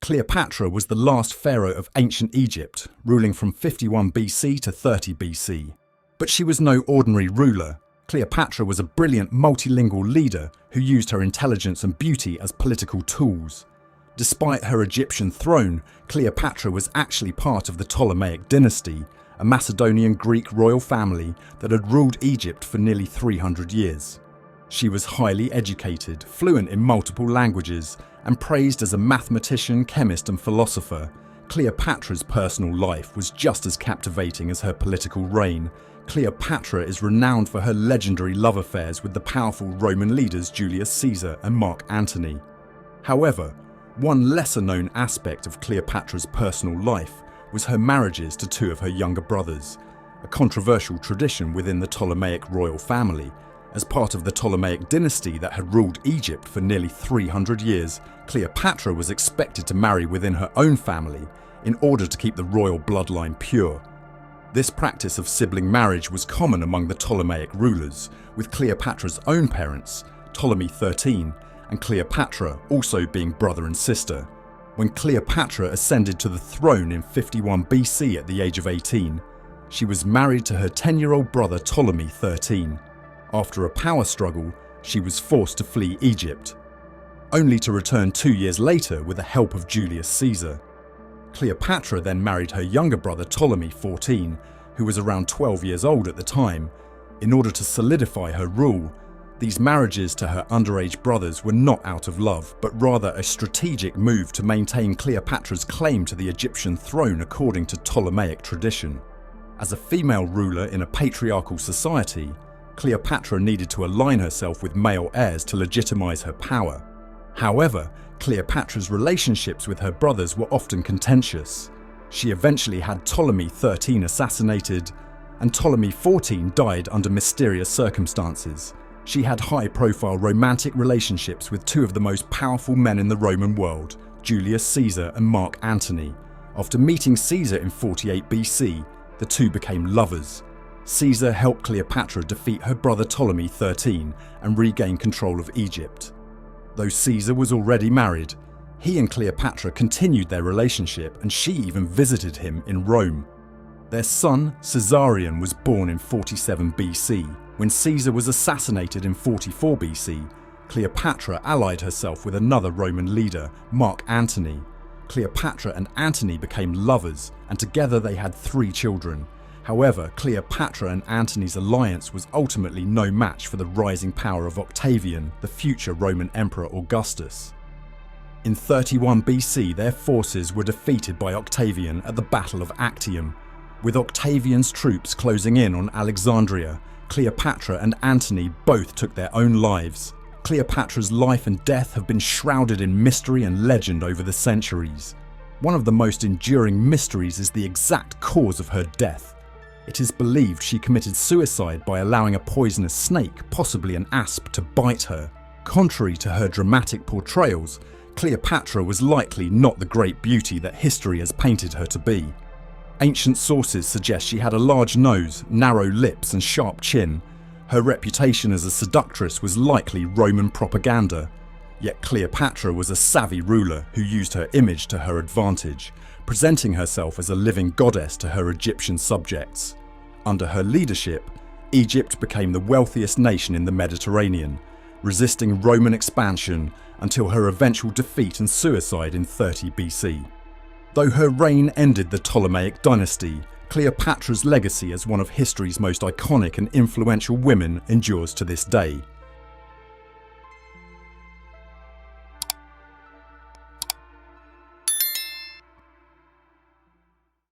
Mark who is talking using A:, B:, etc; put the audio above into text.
A: Cleopatra was the last pharaoh of ancient Egypt, ruling from 51 BC to 30 BC. But she was no ordinary ruler. Cleopatra was a brilliant multilingual leader who used her intelligence and beauty as political tools. Despite her Egyptian throne, Cleopatra was actually part of the Ptolemaic Dynasty, a Macedonian Greek royal family that had ruled Egypt for nearly 300 years. She was highly educated, fluent in multiple languages, and praised as a mathematician, chemist, and philosopher. Cleopatra's personal life was just as captivating as her political reign. Cleopatra is renowned for her legendary love affairs with the powerful Roman leaders Julius Caesar and Mark Antony. However, one lesser-known aspect of Cleopatra's personal life was her marriages to two of her younger brothers, a controversial tradition within the Ptolemaic royal family. As part of the Ptolemaic dynasty that had ruled Egypt for nearly 300 years, Cleopatra was expected to marry within her own family in order to keep the royal bloodline pure. This practice of sibling marriage was common among the Ptolemaic rulers, with Cleopatra's own parents, Ptolemy XIII, and Cleopatra also being brother and sister. When Cleopatra ascended to the throne in 51 BC at the age of 18, she was married to her 10-year-old brother Ptolemy XIII. After a power struggle, she was forced to flee Egypt, only to return 2 years later with the help of Julius Caesar. Cleopatra then married her younger brother Ptolemy XIV, who was around 12 years old at the time. In order to solidify her rule, these marriages to her underage brothers were not out of love, but rather a strategic move to maintain Cleopatra's claim to the Egyptian throne according to Ptolemaic tradition. As a female ruler in a patriarchal society, Cleopatra needed to align herself with male heirs to legitimize her power. However, Cleopatra's relationships with her brothers were often contentious. She eventually had Ptolemy XIII assassinated, and Ptolemy XIV died under mysterious circumstances. She had high-profile romantic relationships with two of the most powerful men in the Roman world, Julius Caesar and Mark Antony. After meeting Caesar in 48 BC, the two became lovers. Caesar helped Cleopatra defeat her brother Ptolemy XIII and regain control of Egypt. Though Caesar was already married, he and Cleopatra continued their relationship, and she even visited him in Rome. Their son, Caesarion, was born in 47 BC. When Caesar was assassinated in 44 BC, Cleopatra allied herself with another Roman leader, Mark Antony. Cleopatra and Antony became lovers, and together they had 3 children. However, Cleopatra and Antony's alliance was ultimately no match for the rising power of Octavian, the future Roman Emperor Augustus. In 31 BC, their forces were defeated by Octavian at the Battle of Actium. With Octavian's troops closing in on Alexandria, Cleopatra and Antony both took their own lives. Cleopatra's life and death have been shrouded in mystery and legend over the centuries. One of the most enduring mysteries is the exact cause of her death. It is believed she committed suicide by allowing a poisonous snake, possibly an asp, to bite her. Contrary to her dramatic portrayals, Cleopatra was likely not the great beauty that history has painted her to be. Ancient sources suggest she had a large nose, narrow lips, and sharp chin. Her reputation as a seductress was likely Roman propaganda. Yet Cleopatra was a savvy ruler who used her image to her advantage, presenting herself as a living goddess to her Egyptian subjects. Under her leadership, Egypt became the wealthiest nation in the Mediterranean, resisting Roman expansion until her eventual defeat and suicide in 30 BC. Though her reign ended the Ptolemaic dynasty, Cleopatra's legacy as one of history's most iconic and influential women endures to this day.